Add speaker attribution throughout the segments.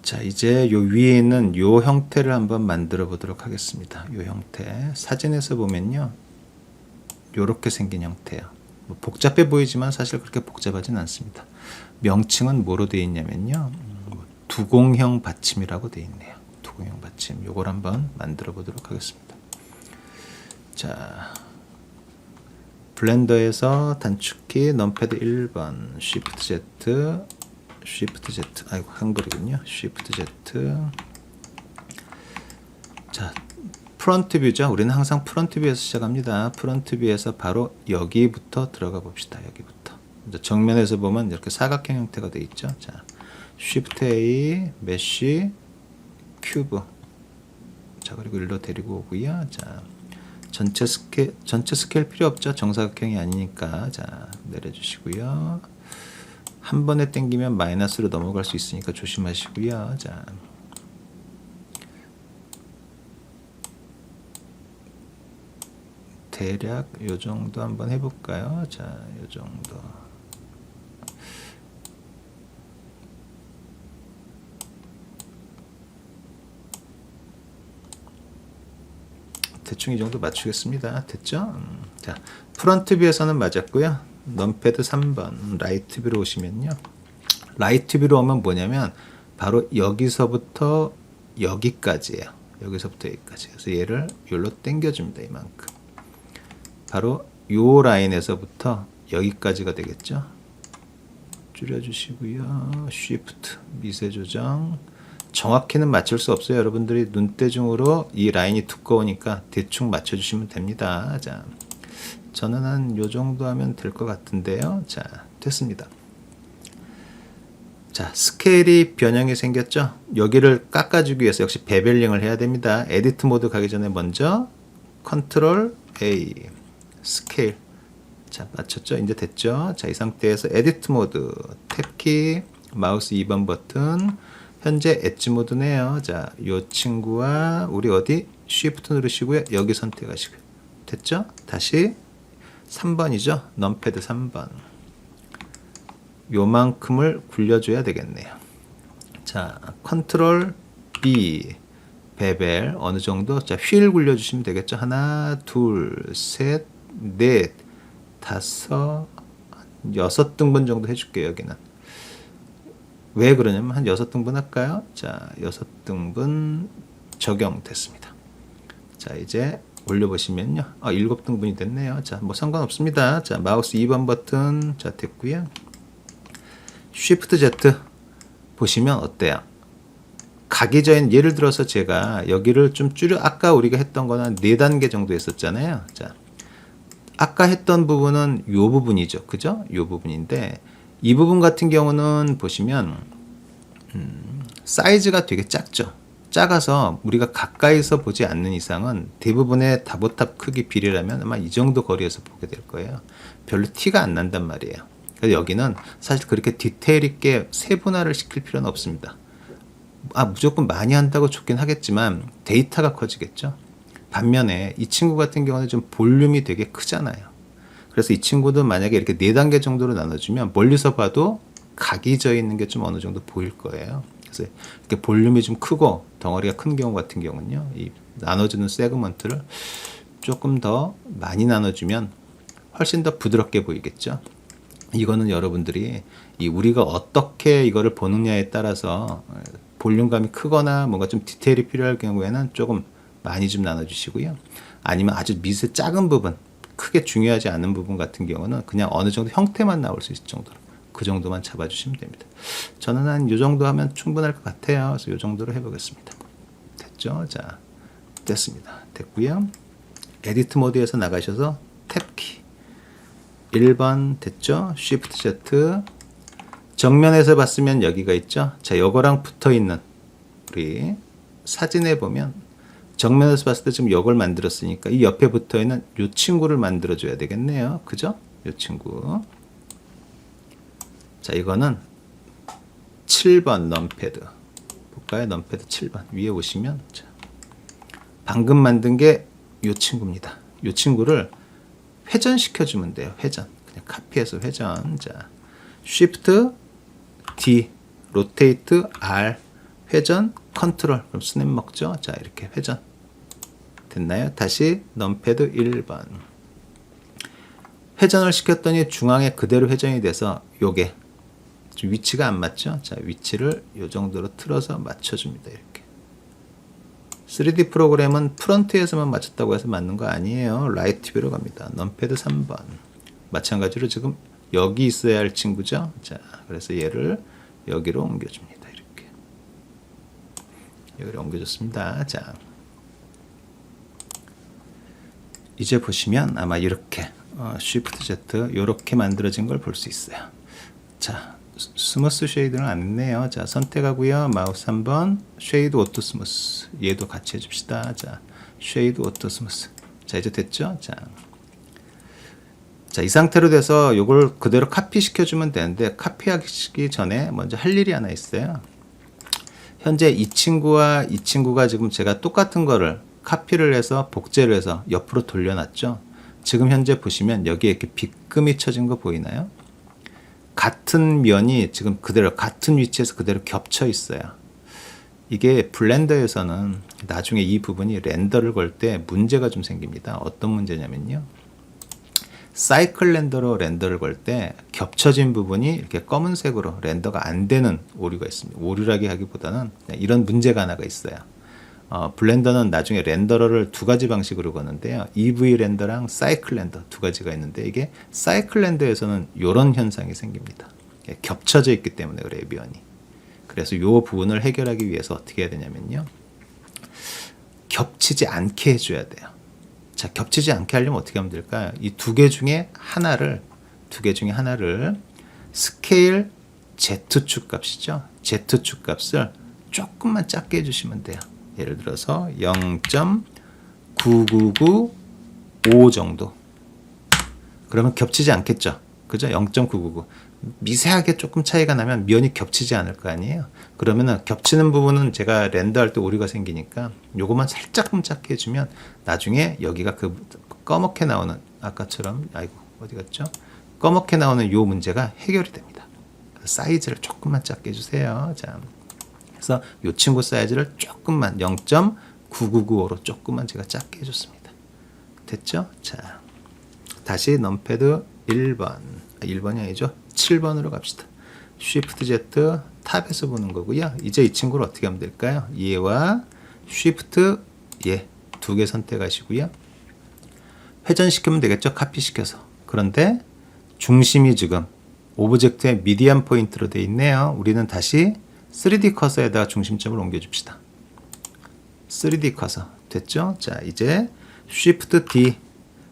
Speaker 1: 자, 이제 요 위에 있는 요 형태를 한번 만들어 보도록 하겠습니다. 요 형태. 사진에서 보면요. 요렇게 생긴 형태예요. 뭐 복잡해 보이지만 사실 그렇게 복잡하진 않습니다. 명칭은 뭐로 되어 있냐면요. 두공형 받침이라고 되어 있네요. 두공형 받침. 요걸 한번 만들어 보도록 하겠습니다. 자, 블렌더에서 단축키 넘패드 1번 Shift Z Shift Z 아이고 한글이군요. Shift Z. 자, 프런트 뷰죠. 우리는 항상 프런트 뷰에서 시작합니다. 프런트 뷰에서 바로 여기부터 들어가 봅시다. 여기부터. 정면에서 보면 이렇게 사각형 형태가 되어 있죠. 자, Shift A 메쉬 큐브. 자, 그리고 일로 데리고 오고요. 자, 전체 스케일 필요 없죠. 정사각형이 아니니까. 자, 내려주시고요. 한 번에 당기면 마이너스로 넘어갈 수 있으니까 조심하시고요. 자, 대략 요 정도 한번 해볼까요? 자, 요 정도. 대충 이 정도 맞추겠습니다. 됐죠? 자, 프런트 뷰에서는 맞았고요. 넘패드 3번 라이트 뷰로 오시면요. 라이트 뷰로 오면 뭐냐면 바로 여기서부터 여기까지예요. 여기서부터 여기까지. 그래서 얘를 여기로 당겨줍니다. 이만큼. 바로 요 라인에서부터 여기까지가 되겠죠. 줄여주시고요. Shift 미세 조정. 정확히는 맞출 수 없어요. 여러분들이 눈대중으로 이 라인이 두꺼우니까 대충 맞춰주시면 됩니다. 자, 저는 한 요 정도 하면 될 것 같은데요. 자, 됐습니다. 자, 스케일이 변형이 생겼죠. 여기를 깎아주기 위해서 역시 베벨링을 해야 됩니다. 에디트 모드 가기 전에 먼저 컨트롤 A 스케일. 자, 맞췄죠? 이제 됐죠? 자, 이 상태에서 에디트 모드 탭키 마우스 2번 버튼. 현재 엣지 모드네요. 자, 요 친구와 우리 어디 Shift 누르시고요. 여기 선택하시고요. 됐죠? 다시 3번이죠. 넘패드 3번. 요만큼을 굴려줘야 되겠네요. 자, 컨트롤 B 베벨 어느 정도? 자, 휠 굴려주시면 되겠죠. 하나, 둘, 셋, 넷, 다섯, 6등분 정도 해줄게요. 여기는. 왜 그러냐면 한 6등분 할까요? 자, 6등분 적용됐습니다. 자, 이제 올려보시면요. 7등분이 됐네요. 자, 뭐 상관없습니다. 자, 마우스 2번 버튼. 자, 됐고요. Shift Z 보시면 어때요? 가기 전 예를 들어서 제가 여기를 좀 줄여 아까 우리가 했던 거는 한 4단계 정도 했었잖아요. 자, 아까 했던 부분은 요 부분이죠. 그죠? 요 부분인데 이 부분 같은 경우는 보시면 사이즈가 되게 작죠. 작아서 우리가 가까이서 보지 않는 이상은 대부분의 다보탑 크기 비례라면 아마 이 정도 거리에서 보게 될 거예요. 별로 티가 안 난단 말이에요. 그래서 여기는 사실 그렇게 디테일 있게 세분화를 시킬 필요는 없습니다. 무조건 많이 한다고 좋긴 하겠지만 데이터가 커지겠죠. 반면에 이 친구 같은 경우는 좀 볼륨이 되게 크잖아요. 그래서 이 친구도 만약에 이렇게 4단계 정도로 나눠주면 멀리서 봐도 각이 져 있는 게 좀 어느 정도 보일 거예요. 그래서 이렇게 볼륨이 좀 크고 덩어리가 큰 경우 같은 경우는요, 이 나눠주는 세그먼트를 조금 더 많이 나눠주면 훨씬 더 부드럽게 보이겠죠. 이거는 여러분들이 우리가 어떻게 이거를 보느냐에 따라서 볼륨감이 크거나 뭔가 좀 디테일이 필요할 경우에는 조금 많이 좀 나눠주시고요. 아니면 아주 미세 작은 부분, 크게 중요하지 않은 부분 같은 경우는 그냥 어느 정도 형태만 나올 수 있을 정도로 그 정도만 잡아주시면 됩니다. 저는 한 이 정도 하면 충분할 것 같아요. 그래서 이 정도로 해보겠습니다. 됐죠? 자, 됐습니다. 됐고요. 에디트 모드에서 나가셔서 탭키 1번 됐죠? Shift Z 정면에서 봤으면 여기가 있죠? 자, 요거랑 붙어있는 우리 사진에 보면 정면에서 봤을 때 지금 요걸 만들었으니까 이 옆에 붙어있는 요 친구를 만들어줘야 되겠네요. 그죠? 요 친구. 자, 이거는 7번 넘패드. 볼까요? 넘패드 7번. 위에 오시면, 자, 방금 만든 게 요 친구입니다. 요 친구를 회전시켜주면 돼요. 회전. 그냥 카피해서 회전. 자, Shift D, Rotate R. 회전, 컨트롤. 그럼 스냅 먹죠. 자, 이렇게 회전. 됐나요? 다시 넘패드 1번. 회전을 시켰더니 중앙에 그대로 회전이 돼서 요게 좀 위치가 안 맞죠? 자, 위치를 요 정도로 틀어서 맞춰줍니다. 이렇게. 3D 프로그램은 프런트에서만 맞췄다고 해서 맞는 거 아니에요. 라이트 뷰로 갑니다. 넘패드 3번. 마찬가지로 지금 여기 있어야 할 친구죠. 자, 그래서 얘를 여기로 옮겨줍니다. 이렇게. 여기로 옮겨줬습니다. 자, 이제 보시면 아마 이렇게 Shift Z 이렇게 만들어진 걸 볼 수 있어요. 자, 스무스 쉐이드는 안 했네요. 자, 선택하고요. 마우스 한번 쉐이드 오토 스무스. 얘도 같이 해줍시다. 자, 쉐이드 오토 스무스. 자, 이제 됐죠? 자, 이 상태로 돼서 이걸 그대로 카피 시켜주면 되는데 카피하기 전에 먼저 할 일이 하나 있어요. 현재 이 친구와 이 친구가 지금 제가 똑같은 거를 카피를 해서 복제를 해서 옆으로 돌려놨죠. 지금 현재 보시면 여기에 이렇게 빗금이 쳐진 거 보이나요? 같은 면이 지금 그대로 같은 위치에서 그대로 겹쳐 있어요. 이게 블렌더에서는 나중에 이 부분이 렌더를 걸 때 문제가 좀 생깁니다. 어떤 문제냐면요. 사이클 렌더로 렌더를 걸 때 겹쳐진 부분이 이렇게 검은색으로 렌더가 안 되는 오류가 있습니다. 오류라기 하기보다는 이런 문제가 하나가 있어요. 블렌더는 나중에 렌더러를 두 가지 방식으로 거는데요. EV 렌더랑 사이클 렌더 두 가지가 있는데 이게 사이클 렌더에서는 이런 현상이 생깁니다. 겹쳐져 있기 때문에 그래요, 면이. 그래서 이 부분을 해결하기 위해서 어떻게 해야 되냐면요. 겹치지 않게 해줘야 돼요. 자, 겹치지 않게 하려면 어떻게 하면 될까요? 이 두 개 중에 하나를 스케일 Z축 값이죠. Z축 값을 조금만 작게 해주시면 돼요. 예를 들어서 0.9995 정도. 그러면 겹치지 않겠죠. 그죠? 0.999. 미세하게 조금 차이가 나면 면이 겹치지 않을 거 아니에요. 그러면은 겹치는 부분은 제가 렌더할 때 오류가 생기니까 요것만 살짝만 작게 해주면 나중에 여기가 그 꺼멓게 나오는 아까처럼 아이고 어디 갔죠? 꺼멓게 나오는 요 문제가 해결이 됩니다. 사이즈를 조금만 작게 해주세요. 자, 그래서 이 친구 사이즈를 조금만 0.9995로 조금만 제가 작게 해줬습니다. 됐죠? 자, 다시 넘패드 1번 1번이 아니죠? 7번으로 갑시다. Shift Z 탑에서 보는 거고요. 이제 이 친구를 어떻게 하면 될까요? 얘와 Shift 얘 두 개 선택하시고요. 회전시키면 되겠죠? 카피시켜서. 그런데 중심이 지금 오브젝트의 미디안 포인트로 되어 있네요. 우리는 다시 3D 커서에다가 중심점을 옮겨줍시다. 3D 커서 됐죠? 자, 이제 Shift D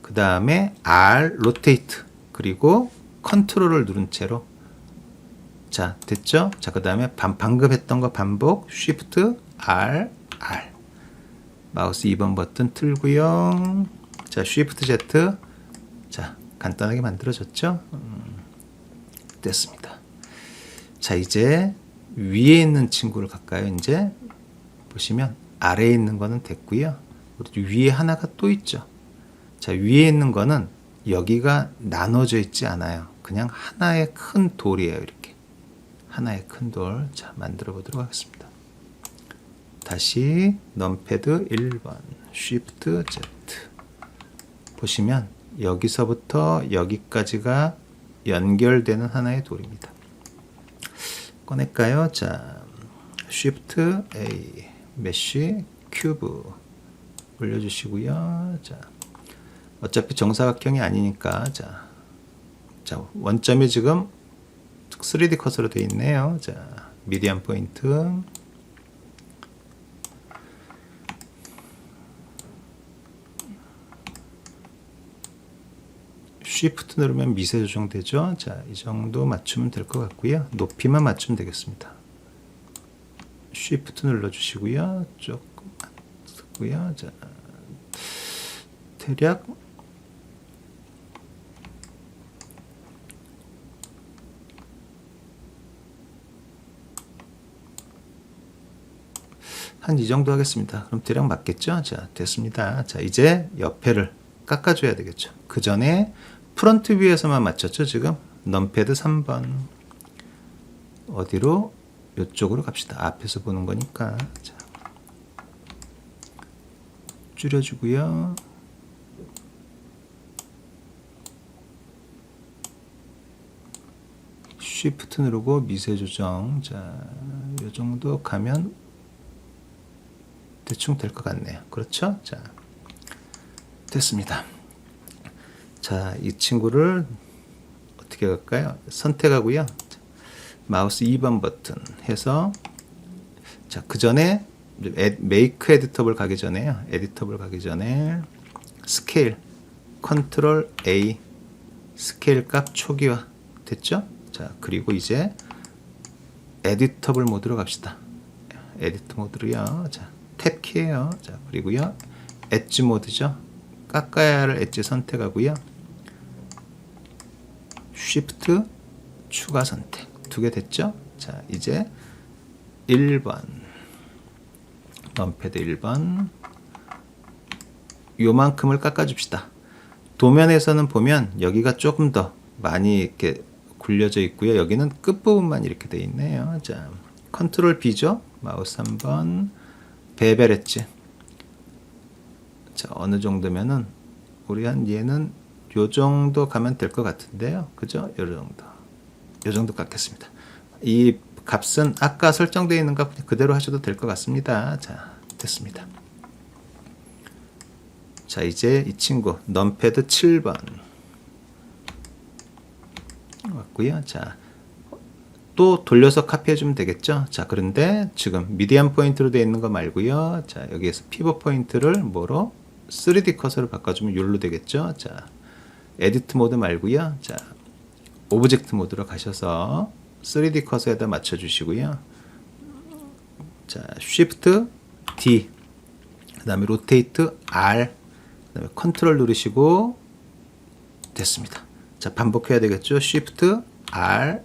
Speaker 1: 그 다음에 R 로테이트 그리고 컨트롤을 누른 채로 자, 됐죠? 자, 그 다음에 방금 했던 거 반복 Shift R 마우스 2번 버튼 틀고요. 자, Shift Z 자, 간단하게 만들어졌죠? 됐습니다. 자, 이제 위에 있는 친구를 갈까요? 이제 보시면 아래에 있는 거는 됐고요. 위에 하나가 또 있죠. 자, 위에 있는 거는 여기가 나눠져 있지 않아요. 그냥 하나의 큰 돌이에요. 이렇게 하나의 큰 돌. 자, 만들어 보도록 하겠습니다. 다시 넘패드 1번 Shift Z 보시면 여기서부터 여기까지가 연결되는 하나의 돌입니다. 꺼낼까요? 자, Shift A 메쉬 큐브 올려주시고요. 자, 어차피 정사각형이 아니니까 자, 원점이 지금 3D 컷으로 되어 있네요. 자, 미디안 포인트 Shift 누르면 미세 조정되죠. 자, 이 정도 맞추면 될 것 같고요. 높이만 맞추면 되겠습니다. Shift 눌러주시고요. 조금 쓰고요. 자, 대략 한 이 정도 하겠습니다. 그럼 대략 맞겠죠? 자, 됐습니다. 자, 이제 옆에를 깎아줘야 되겠죠. 그 전에 프론트 뷰에서만 맞췄죠. 지금 넘패드 3번 어디로? 이쪽으로 갑시다. 앞에서 보는 거니까. 자, 줄여주고요. 쉬프트 누르고 미세 조정. 자, 이 정도 가면 대충 될 것 같네요. 그렇죠? 자, 됐습니다. 자, 이 친구를 어떻게 할까요? 선택하고요. 마우스 2번 버튼 해서, 자, 그 전에 메이크 에디터블 가기 전에요. 에디터블 가기 전에 스케일 컨트롤 A 스케일 값 초기화 됐죠? 자, 그리고 이제 에디터블 모드로 갑시다. 에디터 모드로요. 자, 탭 키예요. 자, 그리고요. 엣지 모드죠. 깎아야 할 엣지 선택하고요. 쉬프트 추가 선택 두 개 됐죠? 자, 이제 1번 넘패드 1번 요만큼을 깎아줍시다. 도면에서는 보면 여기가 조금 더 많이 이렇게 굴려져 있고요. 여기는 끝부분만 이렇게 돼 있네요. 자, 컨트롤 B죠. 마우스 한번 베벨 엣지. 자, 어느 정도면은 우리 한 얘는 요 정도 가면 될 것 같은데요. 그죠? 요 정도 깎겠습니다. 이 값은 아까 설정되어 있는 값 그대로 하셔도 될 것 같습니다. 자, 됐습니다. 자, 이제 이 친구 넘패드 7번 왔고요. 자, 또 돌려서 카피해 주면 되겠죠. 자, 그런데 지금 미디안 포인트로 되어 있는 거 말고요. 자, 여기에서 피벗 포인트를 뭐로 3D 커서로 바꿔주면 요로 되겠죠. 자, 에디트 모드 말고요. 자, 오브젝트 모드로 가셔서 3D 커서에다 맞춰 주시고요. 자, Shift D 그다음에 로테이트 R 그다음에 컨트롤 누르시고 됐습니다. 자, 반복해야 되겠죠. Shift R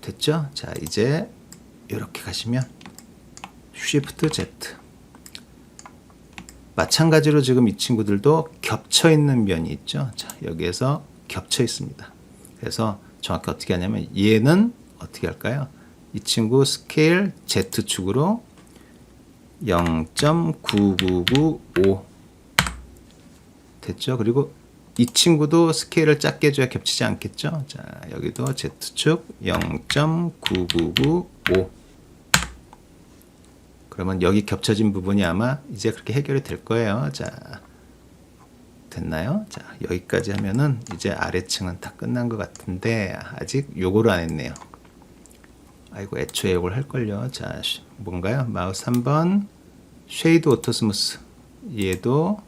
Speaker 1: 됐죠? 자, 이제 이렇게 가시면 Shift Z 마찬가지로 지금 이 친구들도 겹쳐 있는 면이 있죠. 자, 여기에서 겹쳐 있습니다. 그래서 정확히 어떻게 하냐면 얘는 어떻게 할까요? 이 친구 스케일 Z축으로 0.9995 됐죠? 그리고 이 친구도 스케일을 작게 해줘야 겹치지 않겠죠? 자, 여기도 Z축 0.9995 그러면 여기 겹쳐진 부분이 아마 이제 그렇게 해결이 될 거예요. 자, 됐나요? 자, 여기까지 하면은 이제 아래층은 다 끝난 것 같은데 아직 요거를 안 했네요. 아이고, 애초에 요걸 할걸요. 자, 뭔가요? 마우스 한번 쉐이드 오토 스무스 얘도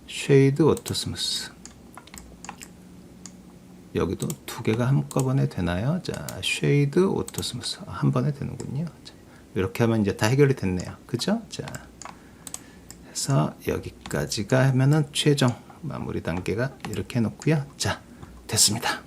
Speaker 1: 쉐이드 오토 스무스 여기도 두 개가 한꺼번에 되나요? 자, 쉐이드 오토 스무스 한 번에 되는군요. 자, 이렇게 하면 이제 다 해결이 됐네요. 그죠? 자, 해서 여기까지가 하면은 최종 마무리 단계가 이렇게 해놓고요. 자, 됐습니다.